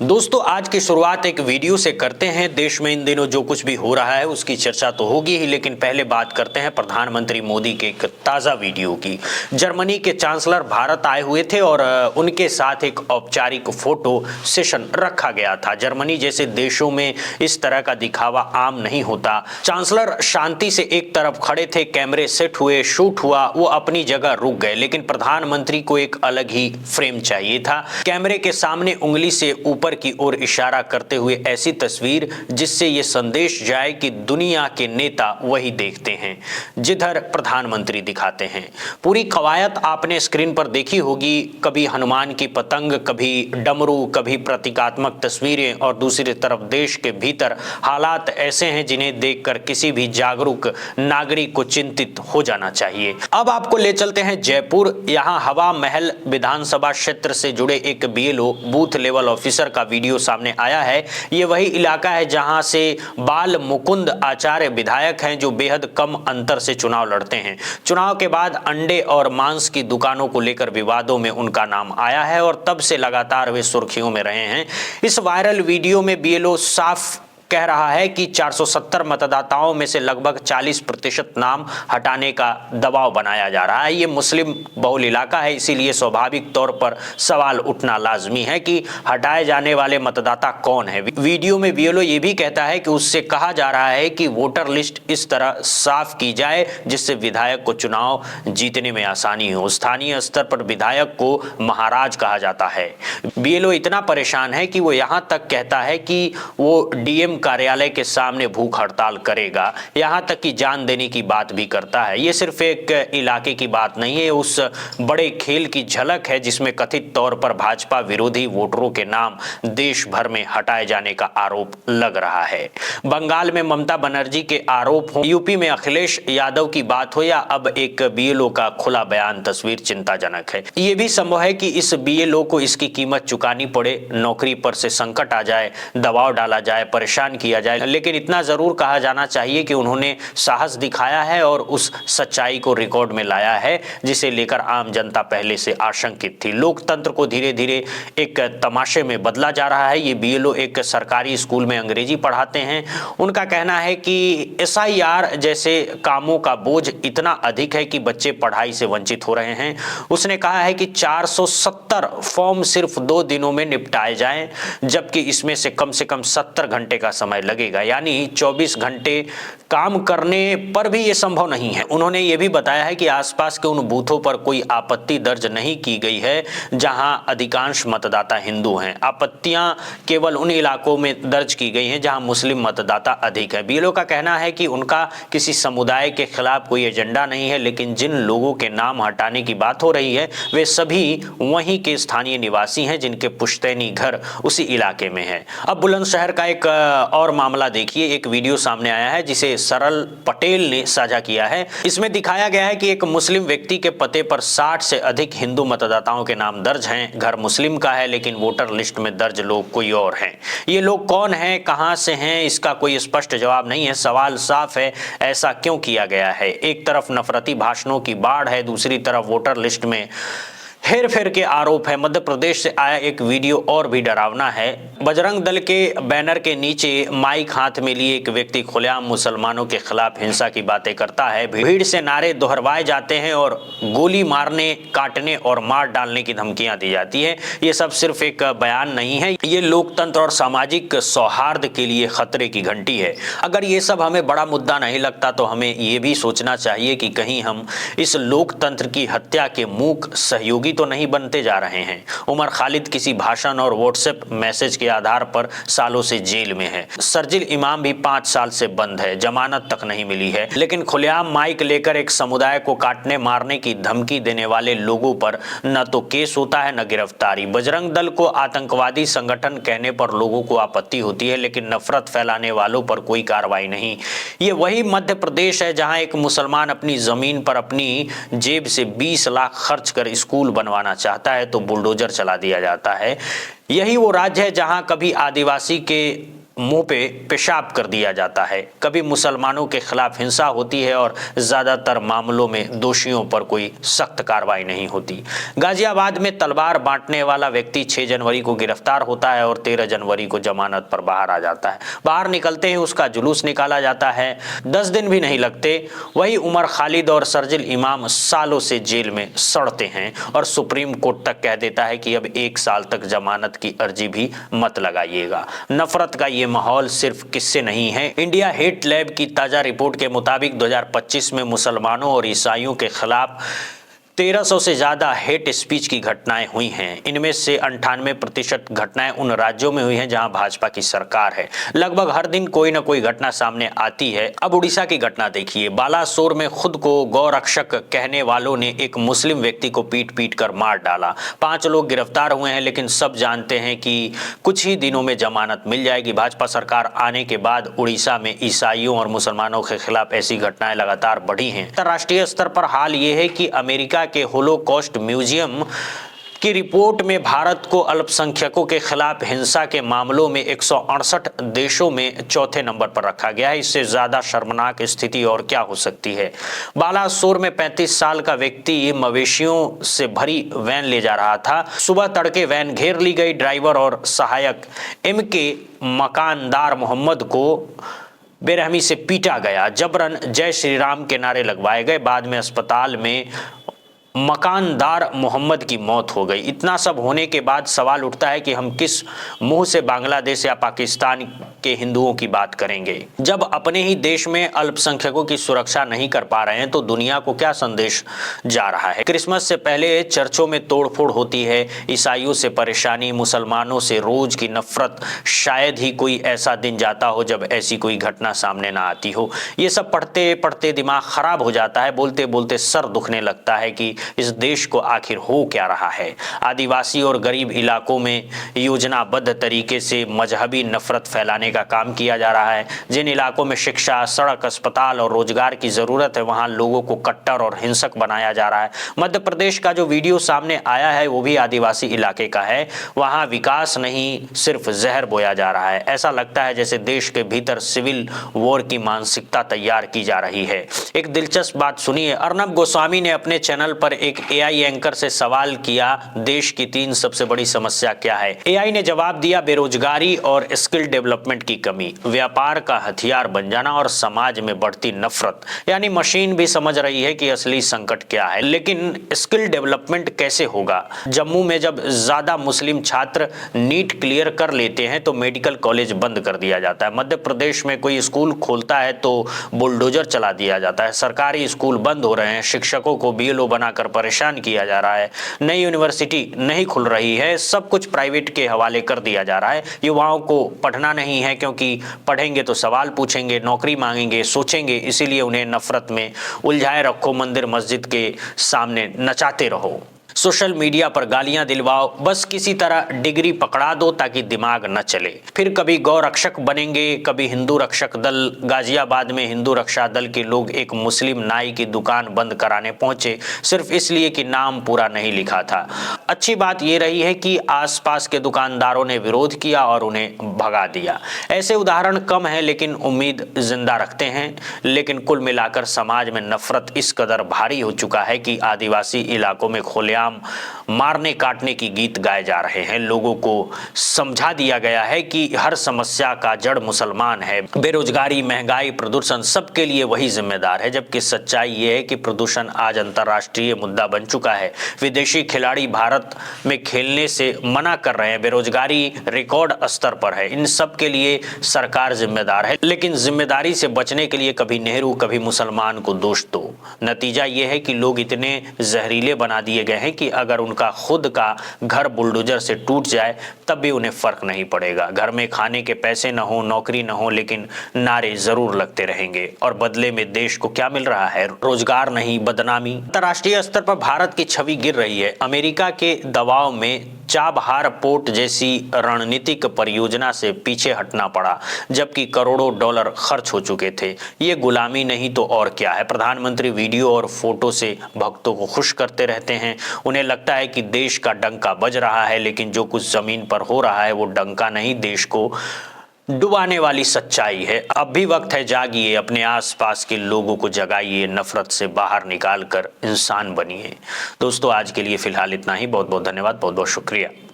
दोस्तों आज की शुरुआत एक वीडियो से करते हैं। देश में इन दिनों जो कुछ भी हो रहा है उसकी चर्चा तो होगी ही, लेकिन पहले बात करते हैं प्रधानमंत्री मोदी के एक ताज़ा वीडियो की। जर्मनी के चांसलर भारत आए हुए थे और उनके साथ एक औपचारिक फोटो सेशन रखा गया था। जर्मनी जैसे देशों में इस तरह का दिखावा आम नहीं होता। चांसलर शांति से एक तरफ खड़े थे, कैमरे सेट हुए, शूट हुआ, वो अपनी जगह रुक गए, लेकिन प्रधानमंत्री को एक अलग ही फ्रेम चाहिए था। कैमरे के सामने उंगली से ऊपर की ओर इशारा करते हुए ऐसी तस्वीर जिससे ये संदेश जाए कि दुनिया के नेता वही देखते हैं जिधर प्रधानमंत्री दिखाते हैं। पूरी कवायद आपने स्क्रीन पर देखी होगी, कभी हनुमान की पतंग, कभी डमरू, कभी प्रतीकात्मक तस्वीरें, और दूसरी तरफ देश के भीतर हालात ऐसे हैं जिन्हें देखकर किसी भी जागरूक नागरिक को चिंतित हो जाना चाहिए। अब आपको ले चलते हैं जयपुर। यहाँ हवा महल विधानसभा क्षेत्र से जुड़े एक बीएलओ बूथ लेवल ऑफिसर का वीडियो सामने आया है। ये वही इलाका है जहां से बाल मुकुंद आचार्य विधायक हैं जो बेहद कम अंतर से चुनाव लड़ते हैं। चुनाव के बाद अंडे और मांस की दुकानों को लेकर विवादों में उनका नाम आया है और तब से लगातार वे सुर्खियों में रहे हैं। इस वायरल वीडियो में बीएलओ साफ कह रहा है कि 470 मतदाताओं में से लगभग 40% नाम हटाने का दबाव बनाया जा रहा है। ये मुस्लिम बहुल इलाका है, इसीलिए स्वाभाविक तौर पर सवाल उठना लाजमी है कि हटाए जाने वाले मतदाता कौन है। वीडियो में बीएलओ ये भी कहता है कि उससे कहा जा रहा है कि वोटर लिस्ट इस तरह साफ की जाए जिससे विधायक को चुनाव जीतने में आसानी हो। स्थानीय स्तर पर विधायक को महाराज कहा जाता है। बीएलओ इतना परेशान है कि वो यहाँ तक कहता है कि वो डीएम कार्यालय के सामने भूख हड़ताल करेगा, यहां तक कि जान देने की बात भी करता है। ये सिर्फ एक इलाके की बात नहीं है, उस बड़े खेल की झलक है जिसमें कथित तौर पर भाजपा विरोधी वोटरों के नाम देश भर में हटाए जाने का आरोप लग रहा है। बंगाल में ममता बनर्जी के आरोप हो, यूपी में अखिलेश यादव की बात हो, या अब एक बीएलओ का खुला बयान, तस्वीर चिंताजनक है। ये भी संभव है कि इस बीएलओ को इसकी कीमत चुकानी पड़े, नौकरी पर से संकट आ जाए, दबाव डाला जाए, परेशान किया जाए, लेकिन इतना जरूर कहा जाना चाहिए कि उन्होंने साहस दिखाया है और उस सच्चाई को रिकॉर्ड में लाया है जिसे लेकर आम जनता पहले से आशंकित थी। लोकतंत्र को धीरे धीरे एक तमाशे में बदला जा रहा है। ये बीएलओ एक सरकारी स्कूल में अंग्रेजी पढ़ाते हैं। उनका कहना है कि एसआईआर जैसे कामों का बोझ इतना अधिक है कि बच्चे पढ़ाई से वंचित हो रहे हैं। उसने कहा है कि 470 फॉर्म सिर्फ 2 दिनों में निपटाए जाएं, जबकि इसमें से कम 70 घंटे का समय लगेगा, यानी 24 घंटे काम करने पर भी ये संभव नहीं है। उन्होंने ये भी बताया है कि आसपास के उन बूथों पर कोई आपत्ति दर्ज नहीं की गई है जहां अधिकांश मतदाता हिंदू हैं। आपत्तियां केवल उन इलाकों में दर्ज की गई हैं जहां मुस्लिम मतदाता अधिक है। बीएलओ का कहना है कि उनका किसी समुदाय के खिलाफ कोई एजेंडा नहीं है, लेकिन जिन लोगों के नाम हटाने की बात हो रही है वे सभी वहीं के स्थानीय निवासी हैं जिनके पुश्तैनी घर उसी इलाके में है। अब बुलंदशहर का एक और मामला देखिए। एक वीडियो सामने आया है जिसे सरल पटेल ने साझा किया है। इसमें दिखाया गया है कि एक मुस्लिम व्यक्ति के पते पर 60 से अधिक हिंदू मतदाताओं के नाम दर्ज हैं। घर मुस्लिम का है लेकिन वोटर लिस्ट में दर्ज लोग कोई और हैं। ये लोग कौन हैं, कहां से हैं, इसका कोई स्पष्ट जवाब नहीं है। सवाल साफ है, ऐसा क्यों किया गया है? एक तरफ नफरती भाषणों की बाढ़ है, दूसरी तरफ वोटर लिस्ट में हेर फेर के आरोप है। मध्य प्रदेश से आया एक वीडियो और भी डरावना है। बजरंग दल के बैनर के नीचे माइक हाथ में लिए एक व्यक्ति खुलेआम मुसलमानों के खिलाफ हिंसा की बातें करता है। भीड़ से नारे दोहरवाए जाते हैं और गोली मारने, काटने और मार डालने की धमकियां दी जाती है। ये सब सिर्फ एक बयान नहीं है, ये लोकतंत्र और सामाजिक सौहार्द के लिए खतरे की घंटी है। अगर ये सब हमें बड़ा मुद्दा नहीं लगता तो हमें ये भी सोचना चाहिए कि कहीं हम इस लोकतंत्र की हत्या के मूक सहयोगी तो नहीं बनते जा रहे हैं। उमर खालिद किसी भाषण और व्हाट्सएप मैसेज के आधार पर सालों से जेल में है। सरजिल इमाम भी 5 साल से बंद है, जमानत तक नहीं मिली है, लेकिन खुलेआम माइक लेकर एक समुदाय को काटने मारने की धमकी देने वाले लोगों पर न तो केस होता है न गिरफ्तारी। बजरंग दल को आतंकवादी संगठन कहने पर लोगों को आपत्ति होती है, लेकिन नफरत फैलाने वालों पर कोई कार्रवाई नहीं। ये वही मध्य प्रदेश है जहां एक मुसलमान अपनी जमीन पर अपनी जेब से 20 लाख खर्च कर स्कूल बनवाना चाहता है तो बुलडोजर चला दिया जाता है। यही वो राज्य है जहां कभी आदिवासी के मुंह पे पेशाब कर दिया जाता है। कभी मुसलमानों के खिलाफ हिंसा होती है और ज़्यादातर मामलों में दोषियों पर कोई सख्त कार्रवाई नहीं होती। गाजियाबाद में तलवार बांटने वाला व्यक्ति 6 जनवरी को गिरफ्तार होता है और 13 जनवरी को जमानत पर बाहर आ जाता है। बाहर निकलते ही उसका जुलूस निकाला जाता है। 10 दिन भी नहीं लगते वही उमर खालिद और शर्जिल इमाम सालों से जेल में सड़ते हैं और सुप्रीम कोर्ट तक कह देता है कि अब 1 साल तक जमानत की अर्जी भी मत लगाइएगा। नफरत का ये माहौल सिर्फ किस्से नहीं है। इंडिया हेट लैब की ताजा रिपोर्ट के मुताबिक 2025 में मुसलमानों और ईसाइयों के खिलाफ 1300 से ज्यादा हेट स्पीच की घटनाएं हुई हैं। इनमें से 98% घटनाएं उन राज्यों में हुई हैं जहां भाजपा की सरकार है। लगभग हर दिन कोई ना कोई घटना सामने आती है। अब उड़ीसा की घटना देखिए। बालासोर में खुद को गौरक्षक कहने वालों ने एक मुस्लिम व्यक्ति को पीट पीट कर मार डाला। 5 लोग गिरफ्तार हुए हैं, लेकिन सब जानते हैं कि कुछ ही दिनों में जमानत मिल जाएगी। भाजपा सरकार आने के बाद उड़ीसा में ईसाइयों और मुसलमानों के खिलाफ ऐसी घटनाएं लगातार बढ़ी हैं। अंतर्राष्ट्रीय स्तर पर हाल ये है कि अमेरिका के होलोकॉस्ट म्यूजियम की रिपोर्ट में भारत को अल्पसंख्यकों के खिलाफ हिंसा के मामलों में 168 देशों में चौथे नंबर पर रखा गया है। इससे ज्यादा शर्मनाक स्थिति और क्या हो सकती है। बालासोर में 35 साल का व्यक्ति मवेशियों से भरी वैन ले जा रहा था। सुबह तड़के वैन घेर ली गई। ड्राइवर और सहायक के मकानदार मोहम्मद को बेरहमी से पीटा गया। जबरन जय श्री राम के नारे लगवाए गए। बाद में अस्पताल में मकानदार मोहम्मद की मौत हो गई। इतना सब होने के बाद सवाल उठता है कि हम किस मुंह से बांग्लादेश या पाकिस्तान के हिंदुओं की बात करेंगे। जब अपने ही देश में अल्पसंख्यकों की सुरक्षा नहीं कर पा रहे हैं तो दुनिया को क्या संदेश जा रहा है। क्रिसमस से पहले चर्चों में तोड़फोड़ होती है। ईसाइयों से परेशानी, मुसलमानों से रोज की नफरत। शायद ही कोई ऐसा दिन जाता हो जब ऐसी कोई घटना सामने ना आती हो। ये सब पढ़ते पढ़ते दिमाग खराब हो जाता है। बोलते बोलते सर दुखने लगता है कि इस देश को आखिर हो क्या रहा है। आदिवासी और गरीब इलाकों में योजनाबद्ध तरीके से मजहबी नफरत फैलाने का काम किया जा रहा है। जिन इलाकों में शिक्षा, सड़क, अस्पताल और रोजगार की जरूरत है वहां लोगों को कट्टर और हिंसक बनाया जा रहा है। मध्य प्रदेश का जो वीडियो सामने आया है वो भी आदिवासी इलाके का है। वहां विकास नहीं, सिर्फ जहर बोया जा रहा है। ऐसा लगता है जैसे देश के भीतर सिविल वॉर की मानसिकता तैयार की जा रही है। एक दिलचस्प बात सुनिए। अर्नब गोस्वामी ने अपने चैनल पर एक एआई एंकर से सवाल किया, देश की 3 सबसे बड़ी समस्या क्या है। एआई ने जवाब दिया, बेरोजगारी और स्किल डेवलपमेंट की कमी, व्यापार का हथियार बन जाना और समाज में बढ़ती नफरत। यानी मशीन भी समझ रही है कि असली संकट क्या है। लेकिन स्किल डेवलपमेंट कैसे होगा। जम्मू में जब ज्यादा मुस्लिम छात्र नीट क्लियर कर लेते हैं तो मेडिकल कॉलेज बंद कर दिया जाता है। मध्य प्रदेश में कोई स्कूल खोलता है तो बुलडोजर चला दिया जाता है। सरकारी स्कूल बंद हो रहे हैं। शिक्षकों को बीएलओ बनाकर परेशान किया जा रहा है। नई यूनिवर्सिटी नहीं खुल रही है। सब कुछ प्राइवेट के हवाले कर दिया जा रहा है। युवाओं को पढ़ना नहीं है क्योंकि पढ़ेंगे तो सवाल पूछेंगे, नौकरी मांगेंगे, सोचेंगे। इसीलिए उन्हें नफरत में उलझाए रखो, मंदिर मस्जिद के सामने नचाते रहो, सोशल मीडिया पर गालियां दिलवाओ, बस किसी तरह डिग्री पकड़ा दो ताकि दिमाग न चले। फिर कभी गौ रक्षक बनेंगे, कभी हिंदू रक्षक दल। गाजियाबाद में हिंदू रक्षा दल के लोग एक मुस्लिम नाई की दुकान बंद कराने पहुंचे सिर्फ इसलिए कि नाम पूरा नहीं लिखा था। अच्छी बात यह रही है कि आसपास के दुकानदारों ने विरोध किया और उन्हें भगा दिया। ऐसे उदाहरण कम है लेकिन उम्मीद जिंदा रखते हैं। लेकिन कुल मिलाकर समाज में नफरत इस कदर भारी हो चुका है कि आदिवासी इलाकों में खुलेआम मारने काटने की गीत गाए जा रहे हैं। लोगों को समझा दिया गया है कि हर समस्या का जड़ मुसलमान है। बेरोजगारी, महंगाई, प्रदूषण, सबके लिए वही जिम्मेदार है। जबकि सच्चाई ये है कि प्रदूषण आज अंतर्राष्ट्रीय मुद्दा बन चुका है। विदेशी खिलाड़ी भारत में खेलने से मना कर रहे हैं। बेरोजगारी रिकॉर्ड स्तर पर है। इन सब के लिए सरकार जिम्मेदार है। लेकिन जिम्मेदारी से बचने के लिए कभी नेहरू, कभी मुसलमान को दोष दो। नतीजा ये है कि लोग इतने जहरीले बना दिए गए हैं कि अगर उनका खुद का घर बुलडोजर से टूट जाए तब भी उन्हें फर्क नहीं पड़ेगा। घर में खाने के पैसे न हो, नौकरी न हो, लेकिन नारे जरूर लगते रहेंगे। और बदले में देश को क्या मिल रहा है? रोजगार नहीं, बदनामी। अंतर्राष्ट्रीय स्तर पर भारत की छवि गिर रही है। अमेरिका के दबाव में चाबहार पोर्ट जैसी रणनीतिक परियोजना से पीछे हटना पड़ा, जबकि करोड़ों डॉलर खर्च हो चुके थे। ये गुलामी नहीं तो और क्या है। प्रधानमंत्री वीडियो और फोटो से भक्तों को खुश करते रहते हैं। उन्हें लगता है कि देश का डंका बज रहा है, लेकिन जो कुछ जमीन पर हो रहा है वो डंका नहीं, देश को डुबाने वाली सच्चाई है। अब भी वक्त है, जागिए, अपने आसपास के लोगों को जगाइए, नफरत से बाहर निकाल कर इंसान बनिए। दोस्तों आज के लिए फिलहाल इतना ही। बहुत बहुत धन्यवाद, बहुत बहुत शुक्रिया।